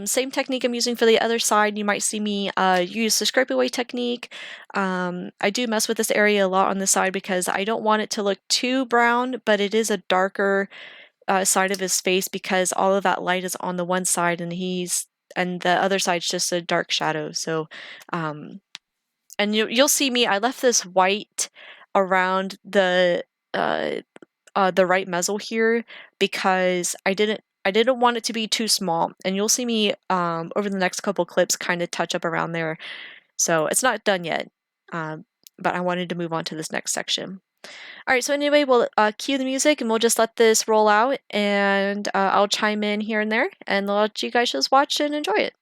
Same technique I'm using for the other side. You might see me use the scrape away technique. I do mess with this area a lot on this side because I don't want it to look too brown, but it is a darker side of his face because all of that light is on the one side and the other side's just a dark shadow. So, and you'll see me, I left this white around uh, the right muzzle here because I didn't want it to be too small, and you'll see me over the next couple clips kind of touch up around there. So it's not done yet, but I wanted to move on to this next section. All right, so anyway, we'll cue the music and we'll just let this roll out, and I'll chime in here and there, and let you guys just watch and enjoy it.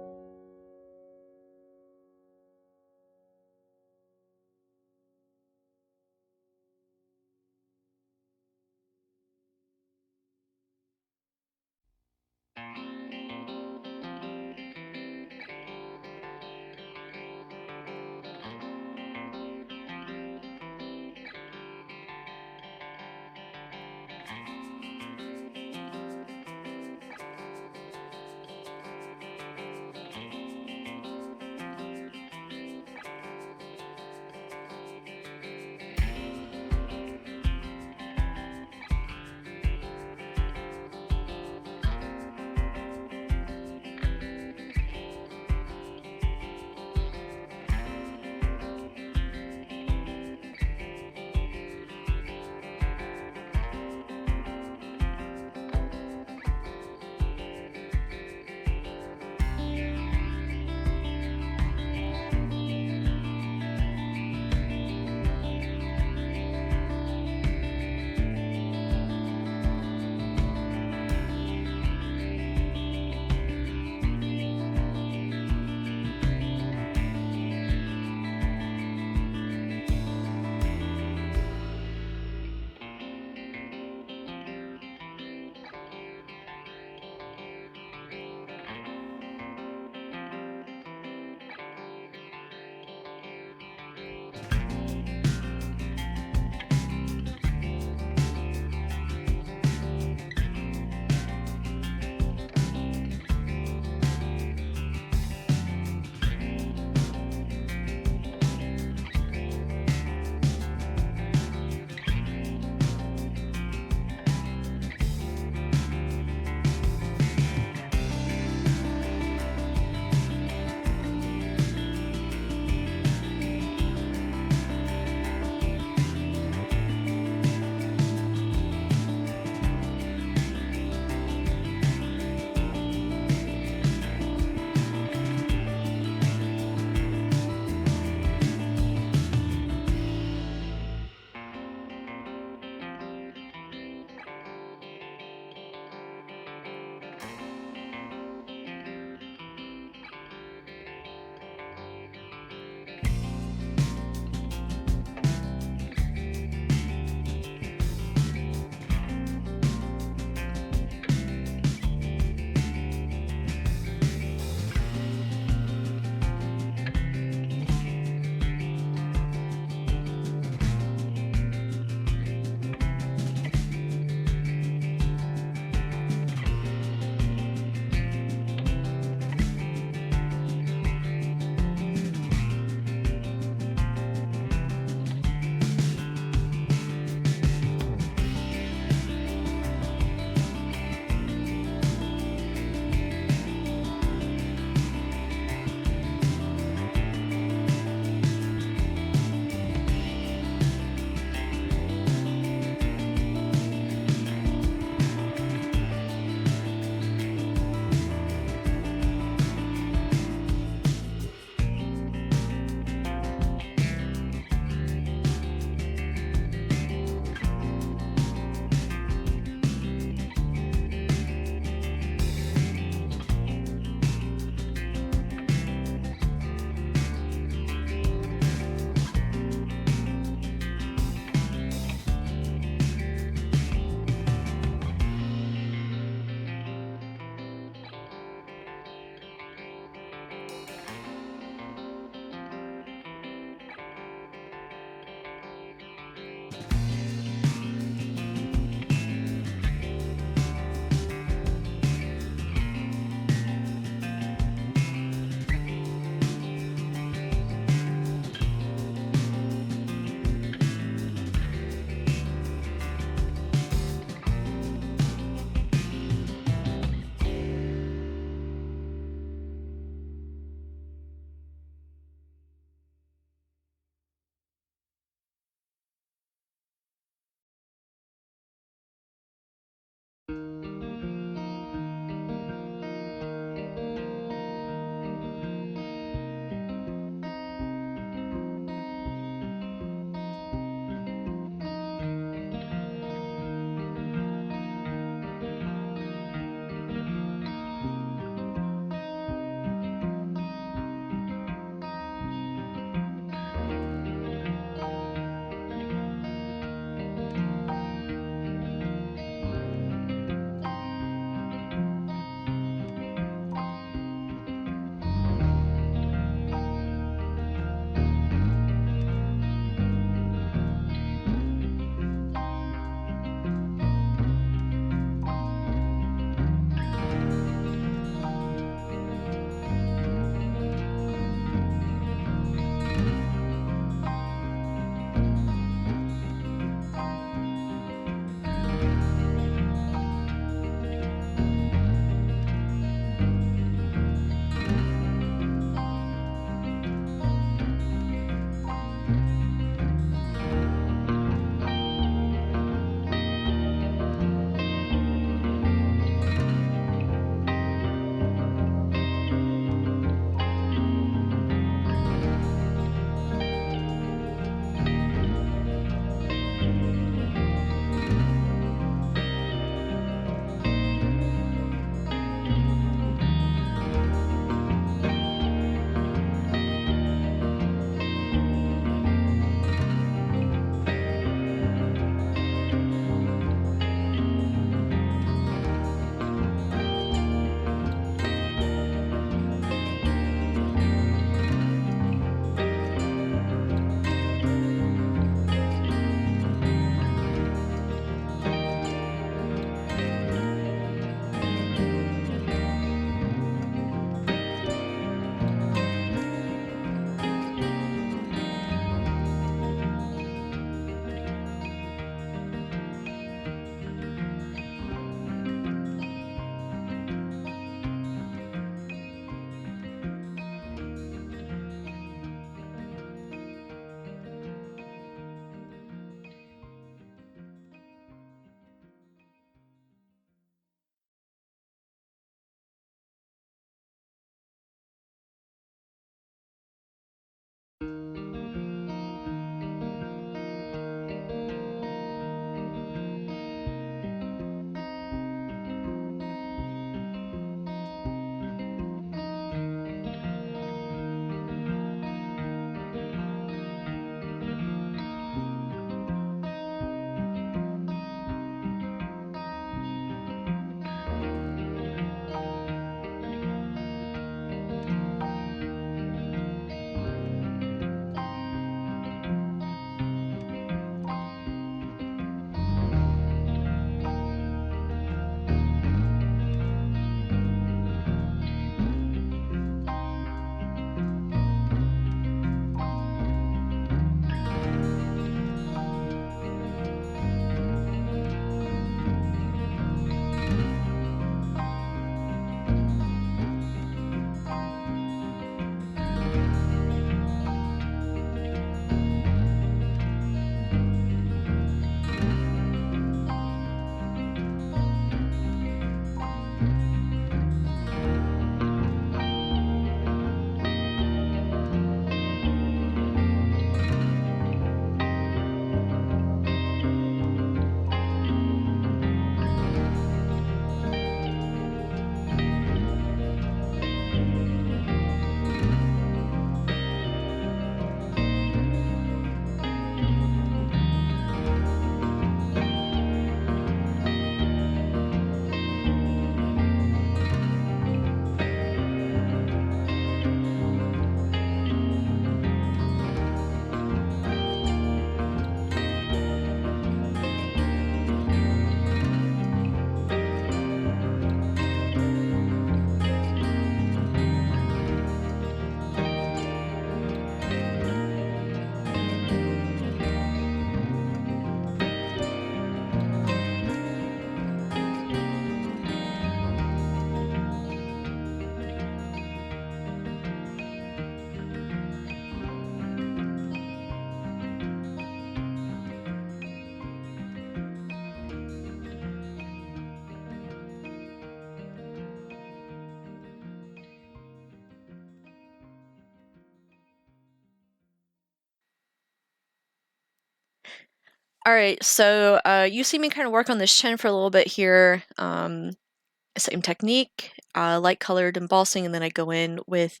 All right, so you see me kind of work on this chin for a little bit here. Same technique, light colored embossing, and then I go in with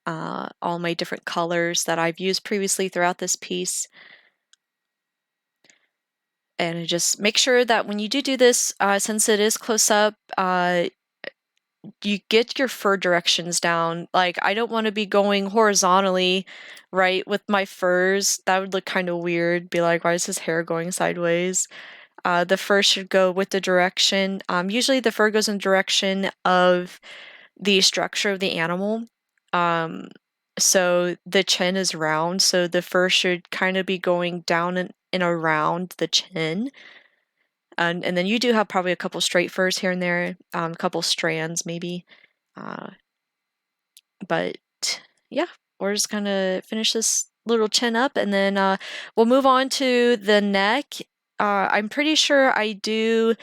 all my different colors that I've used previously throughout this piece. And I just make sure that when you do this, since it is close up, you get your fur directions down. Like, I don't want to be going horizontally, right, with my furs. That would look kind of weird. Be like, why is his hair going sideways? The fur should go with the direction. Usually the fur goes in the direction of the structure of the animal. Um, so the chin is round, so the fur should kind of be going down and around the chin. And then you do have probably a couple straight furs here and there, a couple strands maybe. Uh, but yeah, we're just gonna finish this little chin up, and then we'll move on to the neck. I'm pretty sure I do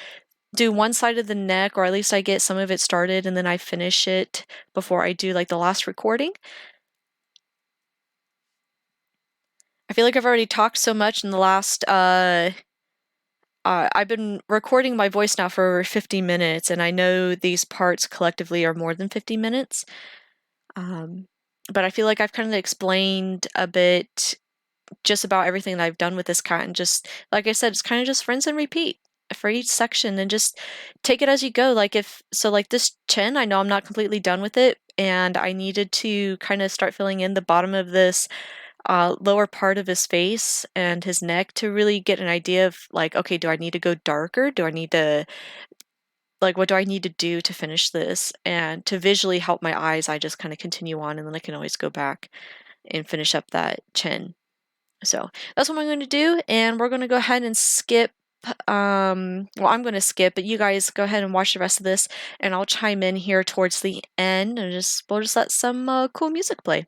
one side of the neck, or at least I get some of it started, and then I finish it before I do like the last recording. I feel like I've already talked so much in the last I've been recording my voice now for over 50 minutes, and I know these parts collectively are more than 50 minutes. But I feel like I've kind of explained a bit just about everything that I've done with this cat, and just like I said, it's kind of just rinse and repeat for each section, and just take it as you go. Like like this chin, I know I'm not completely done with it, and I needed to kind of start filling in the bottom of this lower part of his face and his neck to really get an idea of like, okay, do I need to go darker? Do I need to like, what do I need to do to finish this? And to visually help my eyes, I just kind of continue on, and then I can always go back and finish up that chin. So that's what I'm going to do, and we're going to go ahead and skip. Well, I'm going to skip, but you guys go ahead and watch the rest of this, and I'll chime in here towards the end, and we'll just let some cool music play.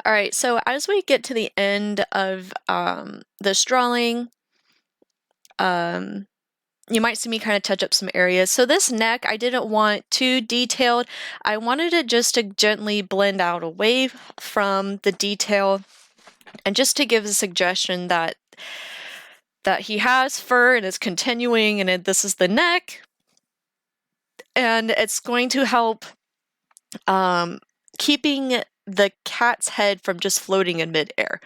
All right, so as we get to the end of this drawing, you might see me kind of touch up some areas. So this neck, I didn't want too detailed. I wanted it just to gently blend out away from the detail and just to give a suggestion that he has fur and is continuing, and this is the neck. And it's going to help keeping the cat's head from just floating in midair.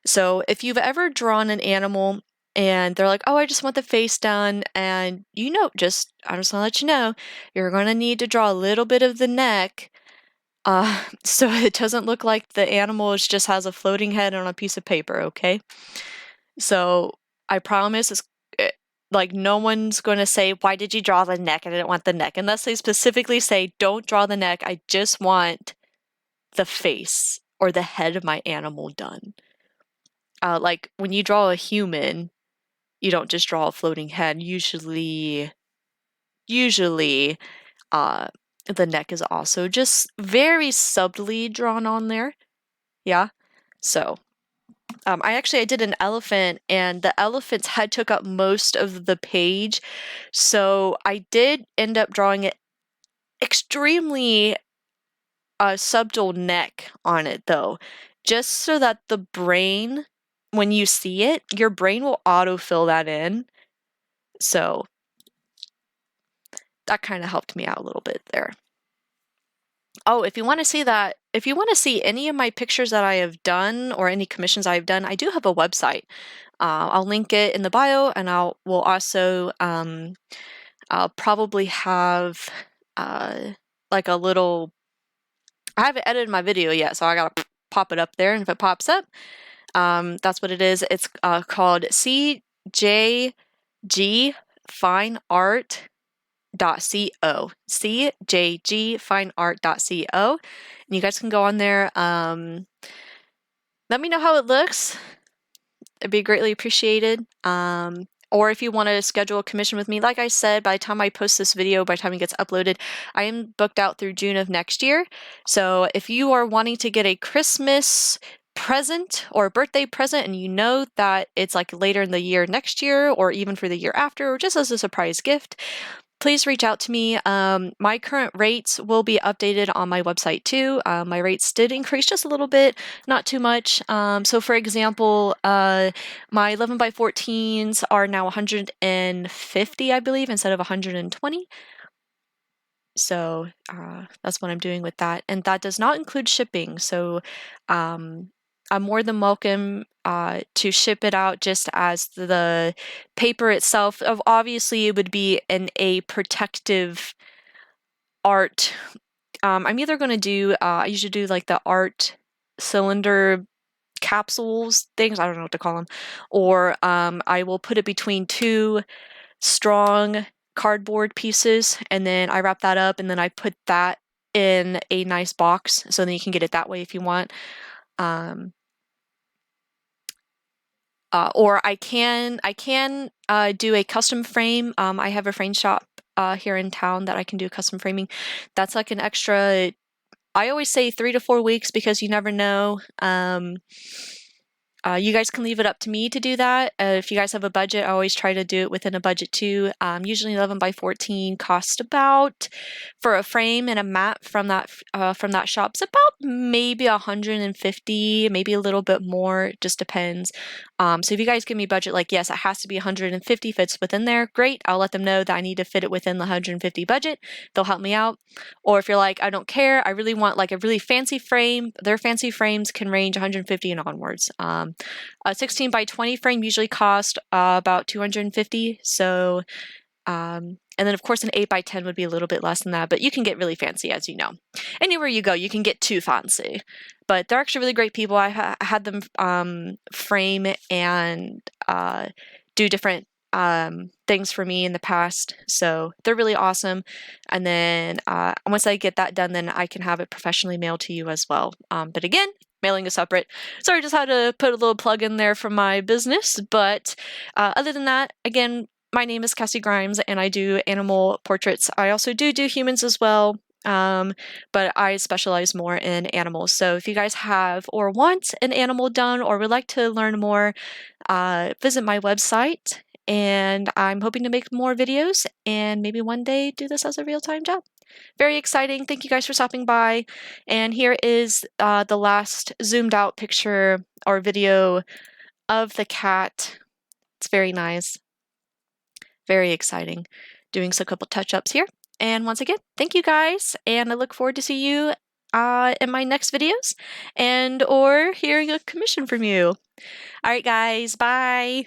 So if you've ever drawn an animal and they're like, oh, I just want the face done, and I just want to let you know, you're going to need to draw a little bit of the neck so it doesn't look like the animal just has a floating head on a piece of paper, okay? So I promise like no one's going to say, why did you draw the neck? I didn't want the neck. Unless they specifically say, don't draw the neck. I just want the face or the head of my animal done. Like when you draw a human, you don't just draw a floating head. Usually, the neck is also just very subtly drawn on there. Yeah. So, I did an elephant, and the elephant's head took up most of the page. So I did end up drawing it extremely subtle neck on it, though, just so that the brain, when you see it, your brain will autofill that in. So that kind of helped me out a little bit there. Oh, if you want to see any of my pictures that I have done or any commissions I've done, I do have a website. I'll link it in the bio, and we'll also I'll probably have like a little. I haven't edited my video yet, so I gotta pop it up there, and if it pops up, that's what it is. It's called CJGFineArt.co. CJGFineArt.co. And you guys can go on there. Let me know how it looks. It'd be greatly appreciated. Or if you want to schedule a commission with me, like I said, by the time I post this video, by the time it gets uploaded, I am booked out through June of next year. So if you are wanting to get a Christmas present or a birthday present, and you know that it's like later in the year next year, or even for the year after, or just as a surprise gift, please reach out to me. My current rates will be updated on my website too. My rates did increase just a little bit, not too much. So for example, my 11 by 14s are now 150, I believe, instead of 120. So that's what I'm doing with that. And that does not include shipping. So I'm more than welcome to ship it out just as the paper itself. Obviously, it would be in a protective art. I'm either going to do, I usually do like the art cylinder capsules things, I don't know what to call them, or I will put it between two strong cardboard pieces, and then I wrap that up, and then I put that in a nice box, so then you can get it that way if you want. Or I can do a custom frame. I have a frame shop here in town that I can do custom framing. That's like an extra, I always say 3 to 4 weeks, because you never know. You guys can leave it up to me to do that. If you guys have a budget, I always try to do it within a budget too. Usually 11 by 14 cost about, for a frame and a mat from that shop, it's about maybe 150, maybe a little bit more. It just depends. So if you guys give me budget, like, yes, it has to be 150, fits within there, great. I'll let them know that I need to fit it within the 150 budget. They'll help me out. Or if you're like, I don't care, I really want like a really fancy frame, their fancy frames can range 150 and onwards. A 16 by 20 frame usually cost about 250. So, and then of course an 8 by 10 would be a little bit less than that, but you can get really fancy, as you know. Anywhere you go, you can get too fancy. But they're actually really great people. I had them frame and do different things for me in the past, so they're really awesome. And then once I get that done, then I can have it professionally mailed to you as well. But again, mailing is separate. Sorry, I just had to put a little plug in there for my business. But other than that, again, my name is Cassie Grimes, and I do animal portraits. I also do humans as well. but I specialize more in animals. So if you guys have or want an animal done or would like to learn more, visit my website. And I'm hoping to make more videos and maybe one day do this as a real-time job. Very exciting. Thank you guys for stopping by. And here is the last zoomed out picture or video of the cat. It's very nice. Very exciting. Doing some couple touch-ups here. And once again, thank you guys. And I look forward to see you in my next videos and or hearing a commission from you. All right, guys. Bye.